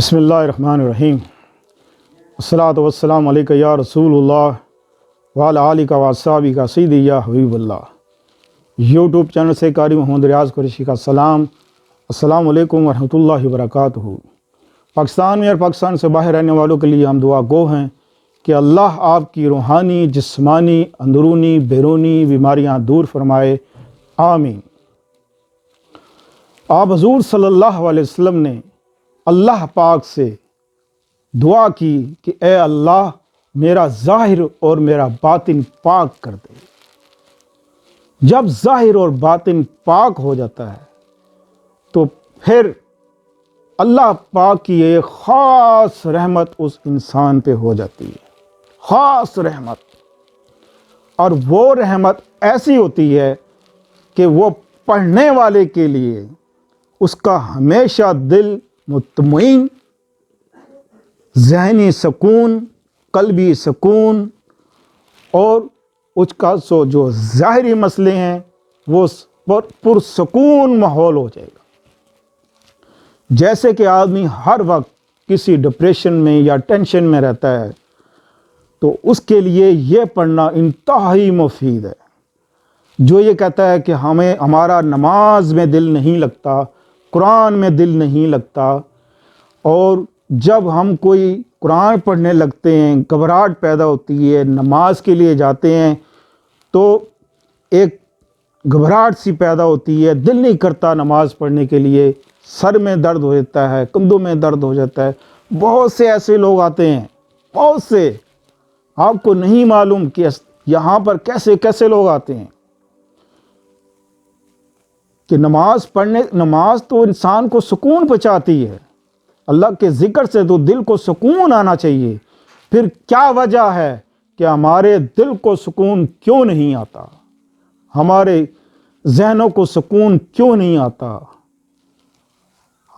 بسم اللہ الرحمن الرحیم الصلاۃ والسلام علیک یا رسول اللہ وعلی آلک و اصحابک سیدی یا حبیب اللہ۔ یوٹیوب چینل سے قاری محمد ریاض قریشی کا سلام، السلام علیکم ورحمۃ اللہ وبرکاتہ۔ پاکستان میں اور پاکستان سے باہر رہنے والوں کے لیے ہم دعا گو ہیں کہ اللہ آپ کی روحانی، جسمانی، اندرونی، بیرونی بیماریاں دور فرمائے، آمین۔ آپ حضور صلی اللہ علیہ وسلم نے اللہ پاک سے دعا کی کہ اے اللہ میرا ظاہر اور میرا باطن پاک کر دے۔ جب ظاہر اور باطن پاک ہو جاتا ہے تو پھر اللہ پاک کی ایک خاص رحمت اس انسان پہ ہو جاتی ہے، خاص رحمت۔ اور وہ رحمت ایسی ہوتی ہے کہ وہ پڑھنے والے کے لیے اس کا ہمیشہ دل مطمئن، ذہنی سکون، قلبی سکون، اور اس کا جو ظاہری مسئلے ہیں وہ پرسکون ماحول ہو جائے گا۔ جیسے کہ آدمی ہر وقت کسی ڈپریشن میں یا ٹینشن میں رہتا ہے تو اس کے لیے یہ پڑھنا انتہائی مفید ہے۔ جو یہ کہتا ہے کہ ہمارا نماز میں دل نہیں لگتا، قرآن میں دل نہیں لگتا، اور جب ہم کوئی قرآن پڑھنے لگتے ہیں گھبراہٹ پیدا ہوتی ہے، نماز کے لیے جاتے ہیں تو ایک گھبراہٹ سی پیدا ہوتی ہے، دل نہیں کرتا نماز پڑھنے کے لیے، سر میں درد ہو جاتا ہے، کندھوں میں درد ہو جاتا ہے۔ بہت سے ایسے لوگ آتے ہیں، بہت سے، آپ کو نہیں معلوم کہ یہاں پر کیسے کیسے لوگ آتے ہیں کہ نماز تو انسان کو سکون پہنچاتی ہے، اللہ کے ذکر سے تو دل کو سکون آنا چاہیے۔ پھر کیا وجہ ہے کہ ہمارے دل کو سکون کیوں نہیں آتا، ہمارے ذہنوں کو سکون کیوں نہیں آتا؟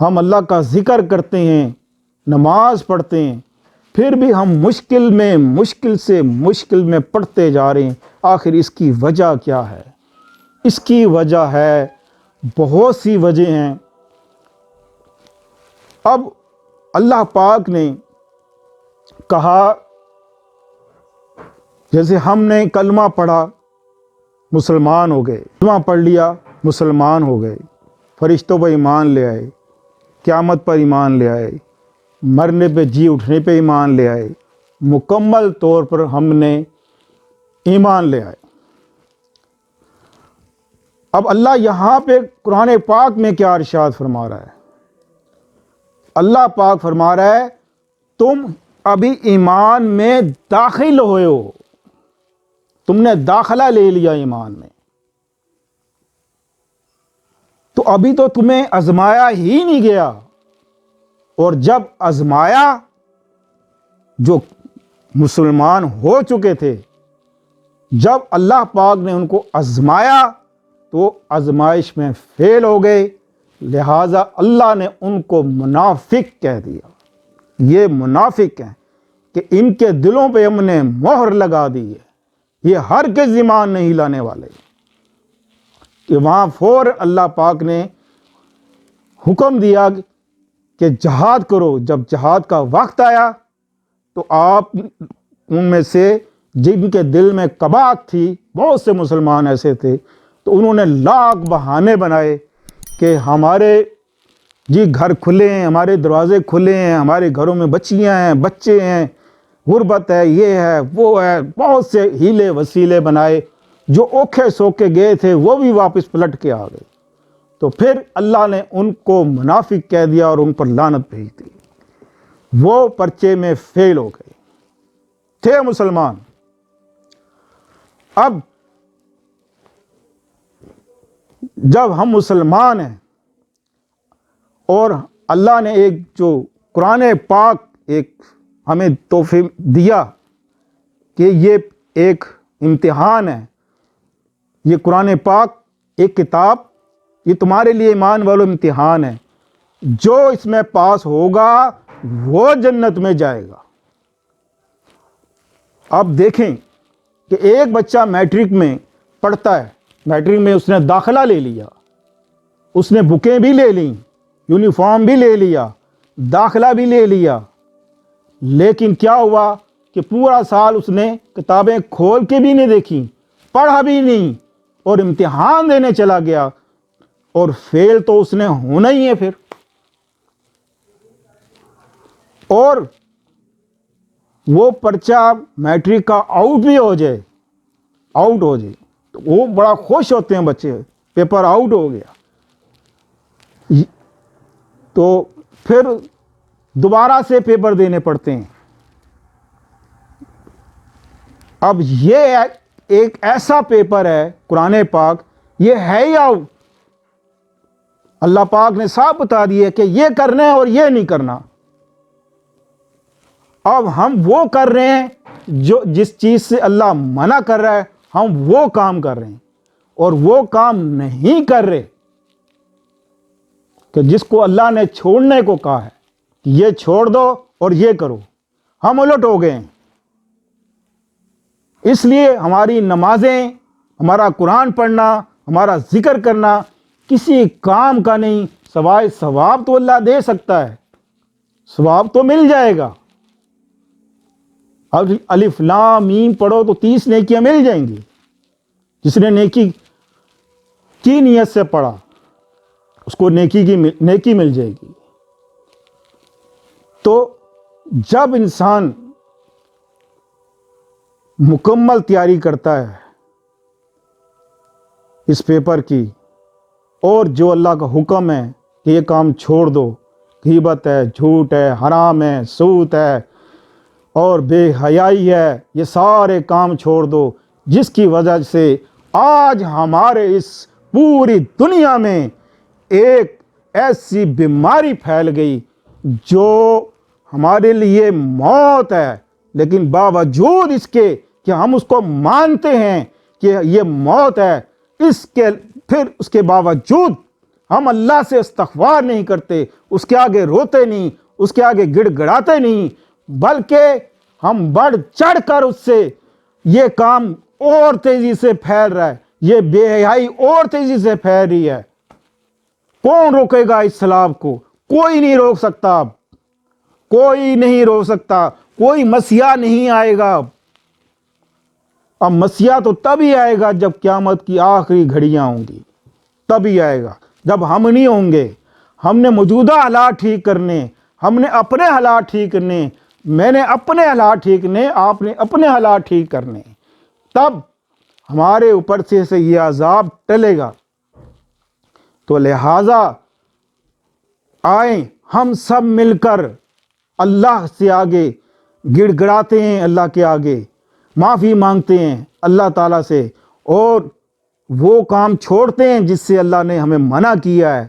ہم اللہ کا ذکر کرتے ہیں، نماز پڑھتے ہیں، پھر بھی ہم مشکل میں پڑھتے جا رہے ہیں۔ آخر اس کی وجہ کیا ہے؟ اس کی وجہ ہے، بہت سی وجہ ہیں۔ اب اللہ پاک نے کہا، جیسے ہم نے کلمہ پڑھا مسلمان ہو گئے، کلمہ پڑھ لیا مسلمان ہو گئے، فرشتوں پر ایمان لے آئے، قیامت پر ایمان لے آئے، مرنے پہ جی اٹھنے پہ ایمان لے آئے، مکمل طور پر ہم نے ایمان لے آئے۔ اب اللہ یہاں پہ قرآن پاک میں کیا ارشاد فرما رہا ہے؟ اللہ پاک فرما رہا ہے تم ابھی ایمان میں داخل ہوئے ہو، تم نے داخلہ لے لیا ایمان میں، تو ابھی تو تمہیں آزمایا ہی نہیں گیا۔ اور جب آزمایا، جو مسلمان ہو چکے تھے، جب اللہ پاک نے ان کو آزمایا تو آزمائش میں فیل ہو گئے، لہٰذا اللہ نے ان کو منافق کہہ دیا۔ یہ منافق ہیں کہ ان کے دلوں پہ ہم نے مہر لگا دی ہے، یہ ہرگز ایمان نہیں لانے والے۔ کہ وہاں فوراً اللہ پاک نے حکم دیا کہ جہاد کرو۔ جب جہاد کا وقت آیا تو آپ ان میں سے جن کے دل میں کباہت تھی، بہت سے مسلمان ایسے تھے، تو انہوں نے لاکھ بہانے بنائے کہ ہمارے گھر کھلے ہیں، ہمارے دروازے کھلے ہیں، ہمارے گھروں میں بچیاں ہیں، بچے ہیں، غربت ہے، یہ ہے، وہ ہے، بہت سے ہیلے وسیلے بنائے۔ جو اوکھے سوکھے گئے تھے وہ بھی واپس پلٹ کے آ گئے۔ تو پھر اللہ نے ان کو منافق کہہ دیا اور ان پر لعنت بھیج دی۔ وہ پرچے میں فیل ہو گئے تھے مسلمان۔ اب جب ہم مسلمان ہیں اور اللہ نے ایک جو قرآن پاک ایک ہمیں تحفے دیا کہ یہ ایک امتحان ہے، یہ قرآن پاک ایک کتاب، یہ تمہارے لیے ایمان والو امتحان ہے، جو اس میں پاس ہوگا وہ جنت میں جائے گا۔ اب دیکھیں کہ ایک بچہ میٹرک میں پڑھتا ہے، میٹرک میں اس نے داخلہ لے لیا، اس نے بکیں بھی لے لیں، یونیفارم بھی لے لیا، داخلہ بھی لے لیا، لیکن کیا ہوا کہ پورا سال اس نے کتابیں کھول کے بھی نہیں دیکھی، پڑھا بھی نہیں، اور امتحان دینے چلا گیا، اور فیل تو اس نے ہونا ہی ہے پھر۔ اور وہ پرچہ میٹرک کا آؤٹ بھی ہو جائے تو وہ بڑا خوش ہوتے ہیں بچے، پیپر آؤٹ ہو گیا، تو پھر دوبارہ سے پیپر دینے پڑتے ہیں۔ اب یہ ایک ایسا پیپر ہے، قرآن پاک یہ ہے ہی آؤٹ، اللہ پاک نے صاف بتا دیا کہ یہ کرنا ہے اور یہ نہیں کرنا۔ اب ہم وہ کر رہے ہیں جو جس چیز سے اللہ منع کر رہا ہے، ہم وہ کام کر رہے ہیں، اور وہ کام نہیں کر رہے کہ جس کو اللہ نے چھوڑنے کو کہا ہے کہ یہ چھوڑ دو اور یہ کرو، ہم الٹ ہو گئے ہیں۔ اس لیے ہماری نمازیں، ہمارا قرآن پڑھنا، ہمارا ذکر کرنا کسی کام کا نہیں، سوائے ثواب تو اللہ دے سکتا ہے، ثواب تو مل جائے گا۔ اب الف لام میم پڑھو تو 30 نیکیاں مل جائیں گی، جس نے نیکی کی نیت سے پڑھا اس کو نیکی مل جائے گی۔ تو جب انسان مکمل تیاری کرتا ہے اس پیپر کی، اور جو اللہ کا حکم ہے کہ یہ کام چھوڑ دو، غیبت ہے، جھوٹ ہے، حرام ہے، سود ہے اور بے حیائی ہے، یہ سارے کام چھوڑ دو، جس کی وجہ سے آج ہمارے اس پوری دنیا میں ایک ایسی بیماری پھیل گئی جو ہمارے لیے موت ہے، لیکن باوجود اس کے کہ ہم اس کو مانتے ہیں کہ یہ موت ہے، اس کے باوجود ہم اللہ سے استغفار نہیں کرتے، اس کے آگے روتے نہیں، اس کے آگے گڑ گڑاتے نہیں، بلکہ ہم بڑھ چڑھ کر اس سے یہ کام اور تیزی سے پھیل رہا ہے، یہ بے حیائی اور تیزی سے پھیل رہی ہے۔ کون روکے گا اس سیلاب کو؟ کوئی نہیں روک سکتا، کوئی نہیں روک سکتا، کوئی مسیحا نہیں آئے گا۔ اب مسیحا تو تبھی آئے گا جب قیامت کی آخری گھڑیاں ہوں گی، تبھی آئے گا جب ہم نہیں ہوں گے۔ ہم نے موجودہ حالات ٹھیک کرنے، ہم نے اپنے حالات ٹھیک کرنے، میں نے اپنے حالات ٹھیک کرنے، آپ نے اپنے حالات ٹھیک کرنے، تب ہمارے اوپر سے یہ عذاب ٹلے گا۔ تو لہٰذا آئیں ہم سب مل کر اللہ سے آگے گڑ گڑاتے ہیں، اللہ کے آگے معافی مانگتے ہیں اللہ تعالیٰ سے، اور وہ کام چھوڑتے ہیں جس سے اللہ نے ہمیں منع کیا ہے،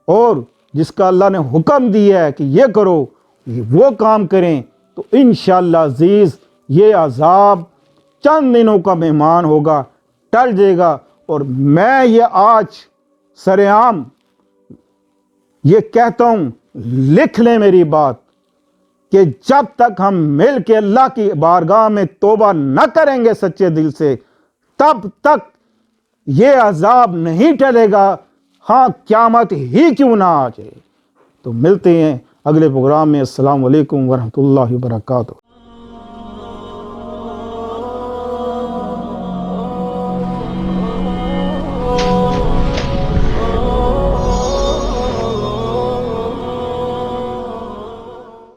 اور جس کا اللہ نے حکم دیا ہے کہ یہ کرو، وہ کام کریں، تو انشاءاللہ عزیز یہ عذاب چند دنوں کا مہمان ہوگا، ٹل جائے گا۔ اور میں یہ آج سرعام یہ کہتا ہوں، لکھ لیں میری بات، کہ جب تک ہم مل کے اللہ کی بارگاہ میں توبہ نہ کریں گے سچے دل سے، تب تک یہ عذاب نہیں ٹلے گا، ہاں قیامت ہی کیوں نہ آ جائے۔ تو ملتے ہیں اگلے پروگرام میں۔ السلام علیکم ورحمۃ اللہ وبرکاتہ۔